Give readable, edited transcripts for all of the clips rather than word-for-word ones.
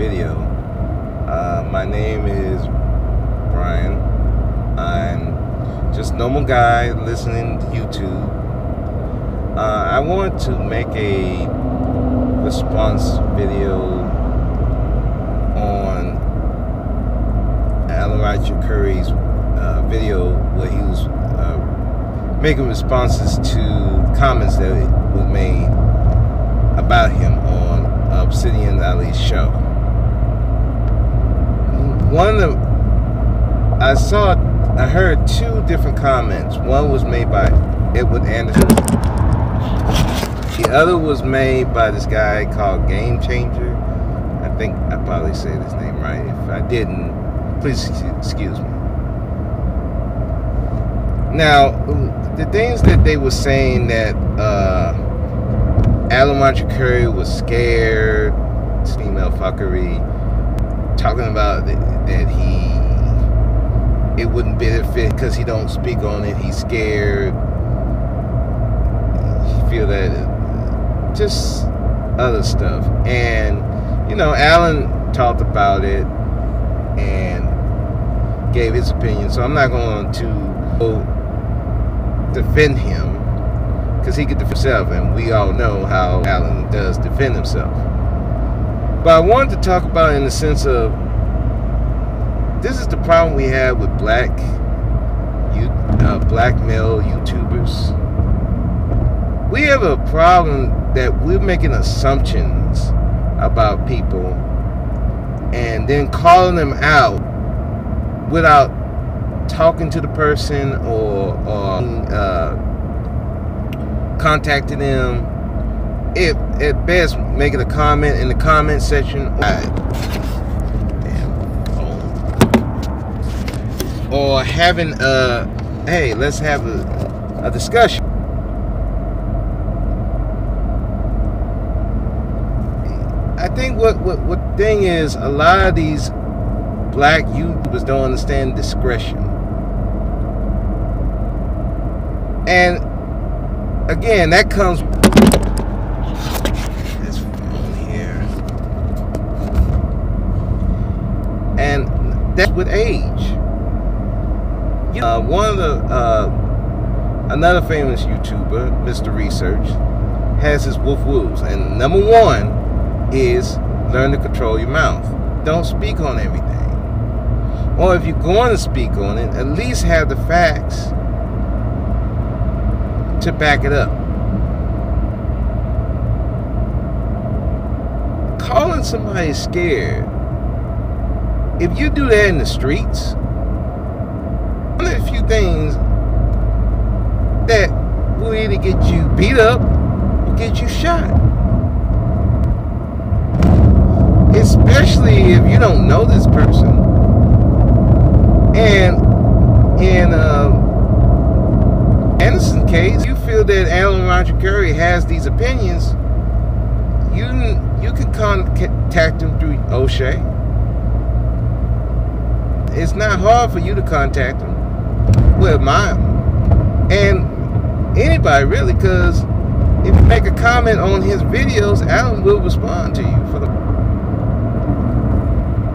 video. My name is Brian. I'm just a normal guy listening to YouTube. I want to make a response video on Alan Roger Currie's video where he was making responses to comments that was made about him on Obsidian Ali's show. I heard two different comments. One was made by Edward Anderson. The other was made by this guy called Game Changer. I think I probably said his name right. If I didn't, please excuse me. Now, the things that they were saying that Alan Roger Currie was scared, female fuckery, talking about that it wouldn't benefit because he don't speak on it, he's scared, he feel that just other stuff. And you know, Alan talked about it and gave his opinion, so I'm not going to defend him because he could defend himself, and we all know how Alan does defend himself. But I wanted to talk about it in the sense of, this is the problem we have with black male YouTubers. We have a problem that we're making assumptions about people and then calling them out without talking to the person or contacting them. If at best making a comment in the comment section, or having hey, let's have a discussion. I think what the thing is, a lot of these black YouTubers don't understand discretion. And again, that comes this phone here, and that's with age. One of the another famous YouTuber, Mr. Research, has his wolf rules, and number one is learn to control your mouth. Don't speak on everything, or if you're going to speak on it, at least have the facts to back it up. Calling somebody scared, if you do that in the streets, one of the few things that will either get you beat up or get you shot. Especially if you don't know this person. And in Anderson's case, you feel that Alan Roger Currie has these opinions, you can contact him through O'Shea. It's not hard for you to contact him. Well, mine and anybody really, because if you make a comment on his videos, Alan will respond to you for the.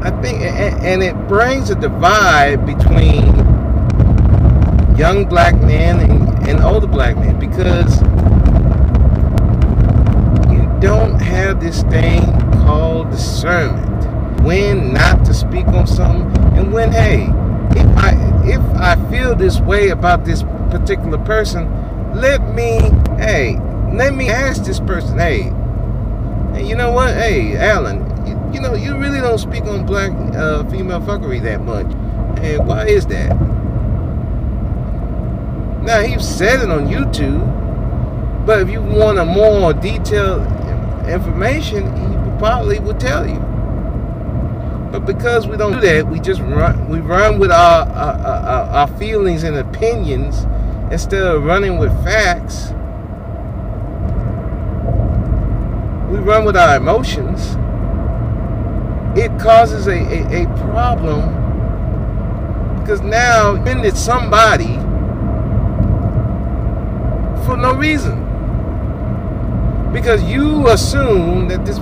I think, and it brings a divide between young black men and older black men, because you don't have this thing called discernment, when not to speak on something, and when, hey, if I feel this way about this particular person, let me ask this person, hey, you know what, hey, Alan, you know, you really don't speak on black female fuckery that much. Hey, why is that? Now, he said it on YouTube, but if you want a more detailed information, he probably would tell you. But because we don't do that, we just run with our feelings and opinions instead of running with facts. We run with our emotions. It causes a problem, because now you offended somebody for no reason, because you assume that this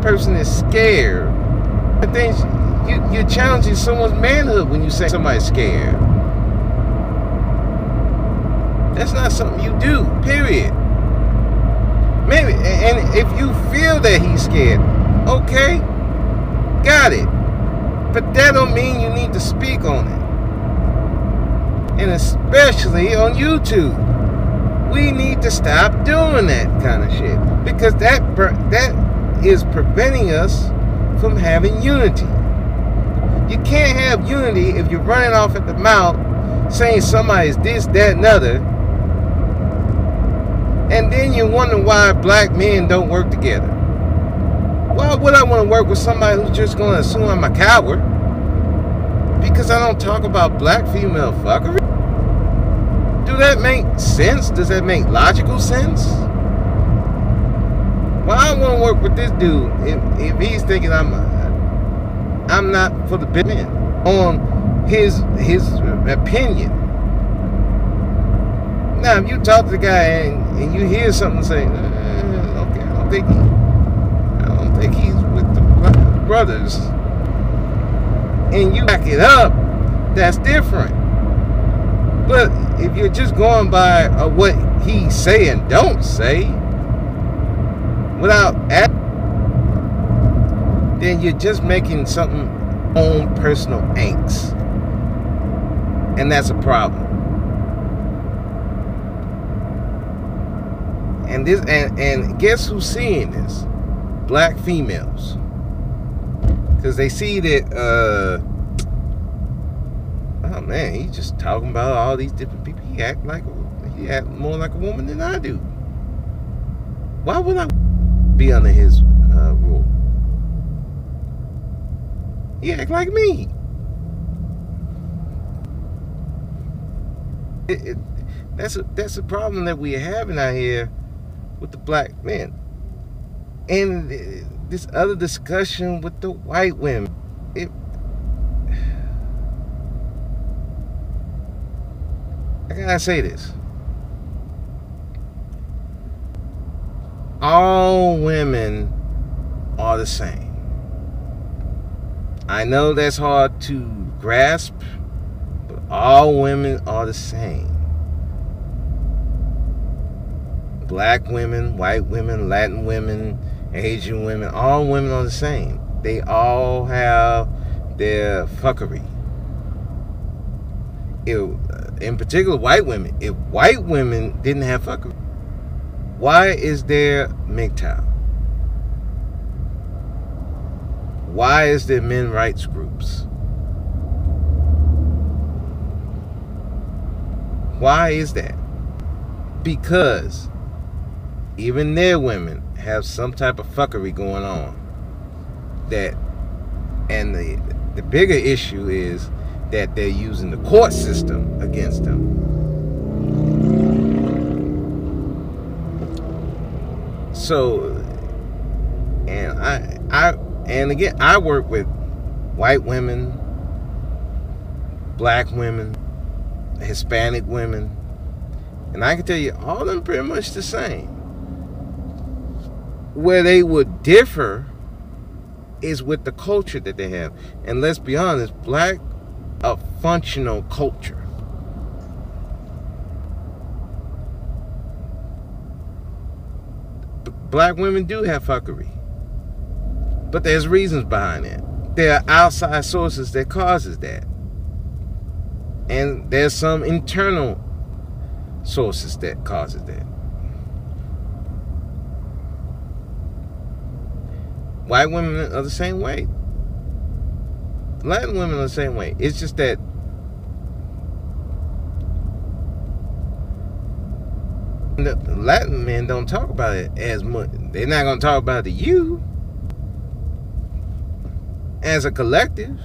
person is scared But then you're challenging someone's manhood when you say somebody's scared. That's not something you do, period. Maybe, and if you feel that he's scared, okay, got it. But that don't mean you need to speak on it. And especially on YouTube. We need to stop doing that kind of shit. Because that is preventing us from having unity. You can't have unity if you're running off at the mouth saying somebody's this, that, and other. And then you wonder why black men don't work together. Why would I want to work with somebody who's just going to assume I'm a coward? Because I don't talk about black female fuckery? Do that make sense? Does that make logical sense? Why I want to work with this dude if he's thinking I'm not for the big men on his opinion? Now, if you talk to the guy and you hear something saying, okay, I don't think he's with the brothers, and you back it up, that's different. But if you're just going by what he say and don't say, without acting, then you're just making something own personal angst, and that's a problem. And this and guess who's seeing this? Black females, because they see that. Oh man, he's just talking about all these different people. He act more like a woman than I do. Why would I be under his rule? He act like me. That's a problem that we're having out here with the black men. And this other discussion with the white women. I gotta say this. All women are the same. I know that's hard to grasp, but all women are the same. Black women, white women, Latin women, Asian women, all women are the same. They all have their fuckery. In particular, white women. If white women didn't have fuckery, why is there MGTOW? Why is there men rights groups? Why is that? Because even their women have some type of fuckery going on. And the bigger issue is that they're using the court system against them. So, and again, I work with white women, black women, Hispanic women, and I can tell you all of them pretty much the same. Where they would differ is with the culture that they have. And let's be honest, black a functional culture. Black women do have fuckery, but there's reasons behind it. There are outside sources that causes that, and there's some internal sources that causes that. White women are the same way. Latin women are the same way. It's just that the Latin men don't talk about it as much. They're not going to talk about it to you as a collective.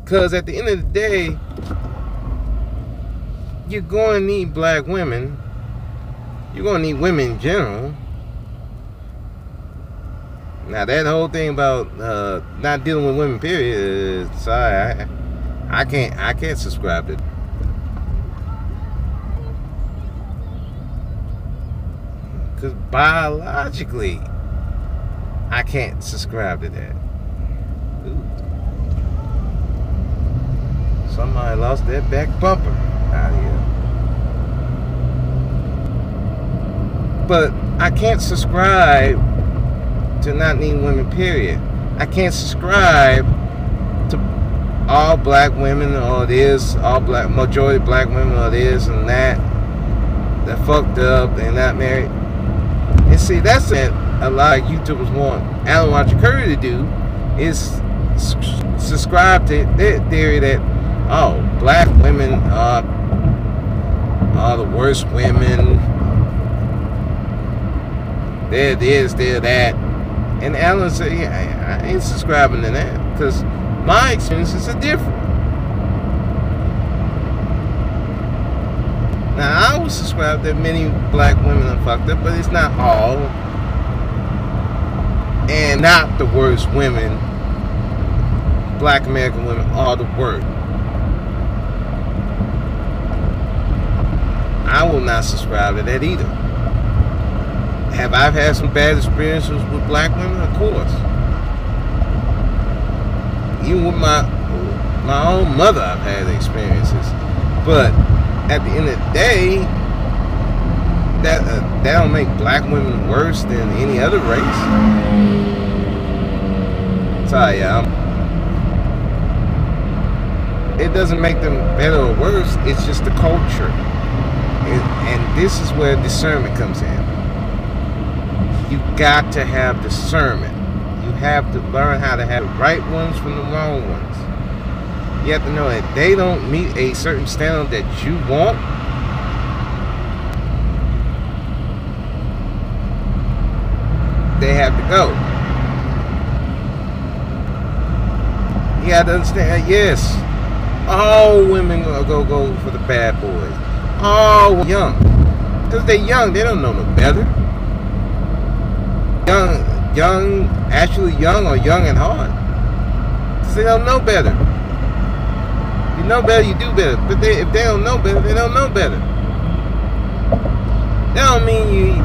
Because at the end of the day, you're going to need black women. You're going to need women in general. Now that whole thing about not dealing with women, period, sorry, I can't subscribe to it. Because biologically, I can't subscribe to that. Ooh. Somebody lost their back bumper out here. But I can't subscribe to not need women, period. I can't subscribe to all black women or this, all black, majority black women or this and that. They're fucked up, they're not married. And see, that's what a lot of YouTubers want Alan Roger Currie to do, is subscribe to their theory that, oh, black women are the worst women. They're this, they're that. And Alan said, yeah, I ain't subscribing to that, because my experiences are different. Now, I will subscribe that many black women are fucked up, but it's not all. And not the worst women. Black American women are the worst. I will not subscribe to that either. Have I had some bad experiences with black women? Of course. Even with my own mother, I've had experiences. But at the end of the day, that don't make black women worse than any other race. Sorry, y'all. It doesn't make them better or worse. It's just the culture. And this is where discernment comes in. You got to have discernment. You have to learn how to have the right ones from the wrong ones. You have to know that they don't meet a certain standard that you want. They have to go. You have to understand, yes, all women go for the bad boys. All young. Because they're young, they don't know no better. Young, actually young or young at heart. Because they don't know better. You know better, you do better. But if they don't know better, they don't know better. That don't mean you...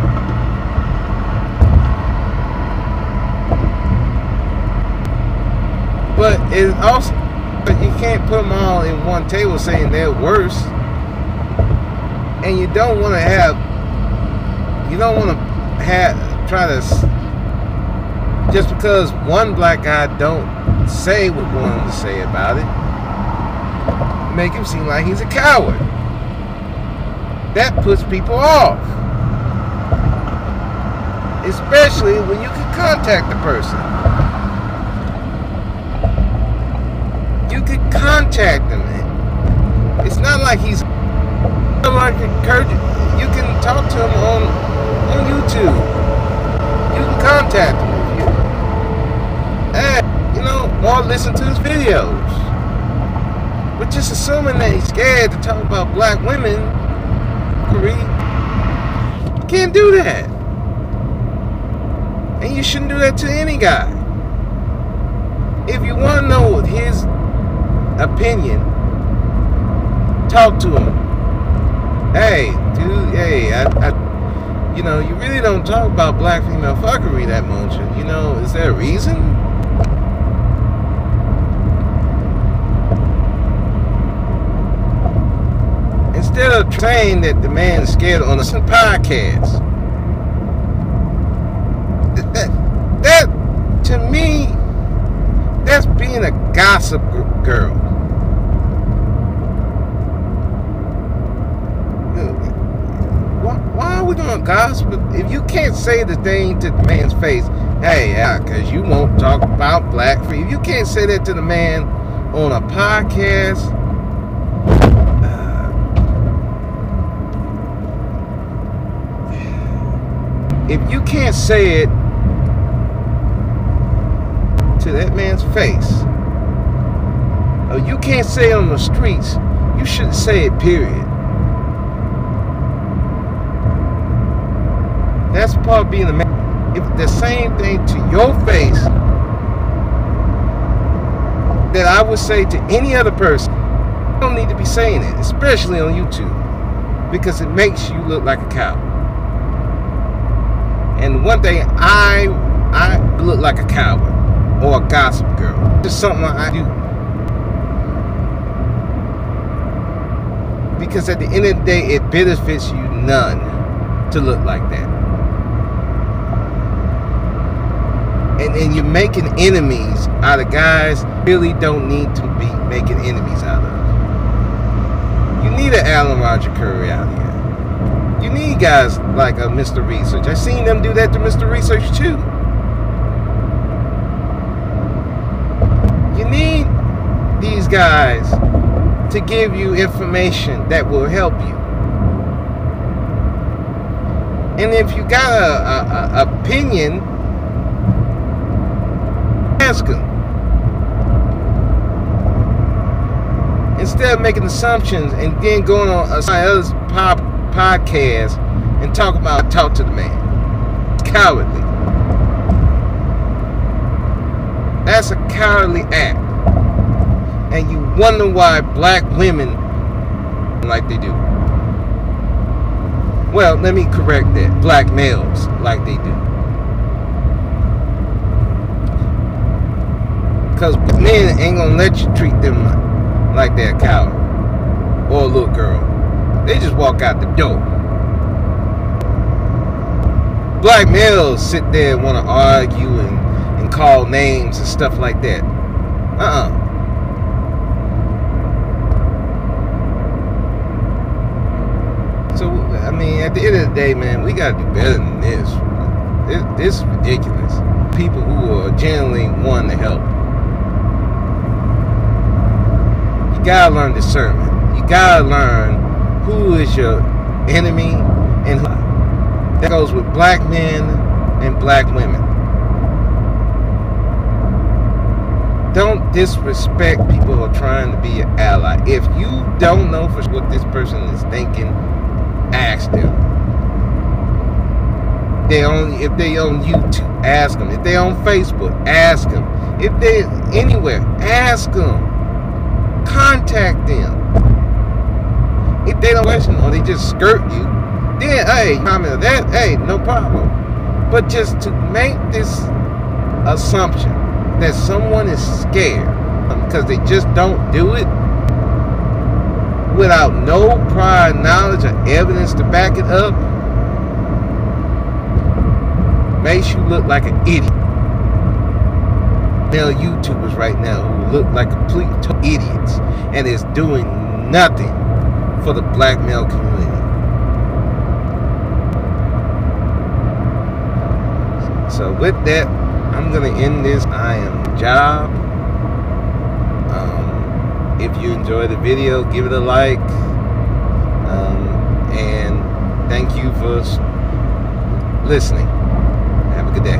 But it also... But you can't put them all in one table saying they're worse. And you don't want to have... You don't want to try to... Just because one black guy don't say what he wanted to say about it, make him seem like he's a coward. That puts people off. Especially when you can contact the person. You can contact them. It's not like he's like encouraging. You can talk to him on YouTube. You can contact him. And, you know, or listen to his videos. But just assuming that he's scared to talk about black women, Currie, you can't do that. And you shouldn't do that to any guy. If you want to know his opinion, talk to him. Hey, dude, hey, you know, you really don't talk about black female fuckery that much. You know, is there a reason? Instead of saying that the man is scared on a podcast, that to me, that's being a gossip girl. Why are we gonna gossip if you can't say the thing to the man's face? Hey, because you won't talk about black free. If you can't say that to the man on a podcast. If you can't say it to that man's face, or you can't say it on the streets, you shouldn't say it, period. That's part of being a man. If the same thing to your face that I would say to any other person, you don't need to be saying it, especially on YouTube, because it makes you look like a coward. And one thing I I look like a coward or a gossip girl. It's something I do. Because at the end of the day, it benefits you none to look like that. And you're making enemies out of guys really don't need to be making enemies out of. You need an Alan Roger Currie out here. You need guys like a Mr. Research. I've seen them do that to Mr. Research too. You need these guys to give you information that will help you. And if you got a opinion, ask them. Instead of making assumptions and then going on a other's podcast and talk to the man. It's cowardly. That's a cowardly act. And you wonder why black women like they do. Well, let me correct that. Black males like they do. Because men ain't gonna let you treat them like they're a coward or a little girl. They just walk out the door. Black males sit there and want to argue and call names and stuff like that. So, I mean, at the end of the day, man, we got to do better than this. This is ridiculous. People who are genuinely wanting to help. You got to learn discernment. You got to learn who is your enemy and who. That goes with black men and black women. Don't disrespect people who are trying to be your ally. If you don't know for what this person is thinking, ask them. If they on YouTube, ask them. If they on Facebook, ask them. If they anywhere, ask them. Contact them. If they don't question or they just skirt you, then hey, comment on that, hey, no problem. But just to make this assumption that someone is scared because they just don't do it without no prior knowledge or evidence to back it up makes you look like an idiot. Male YouTubers right now who look like complete idiots and is doing nothing for the black male community. So with that, I'm gonna end this. I am Job. If you enjoyed the video, give it a like. And thank you for listening. Have a good day.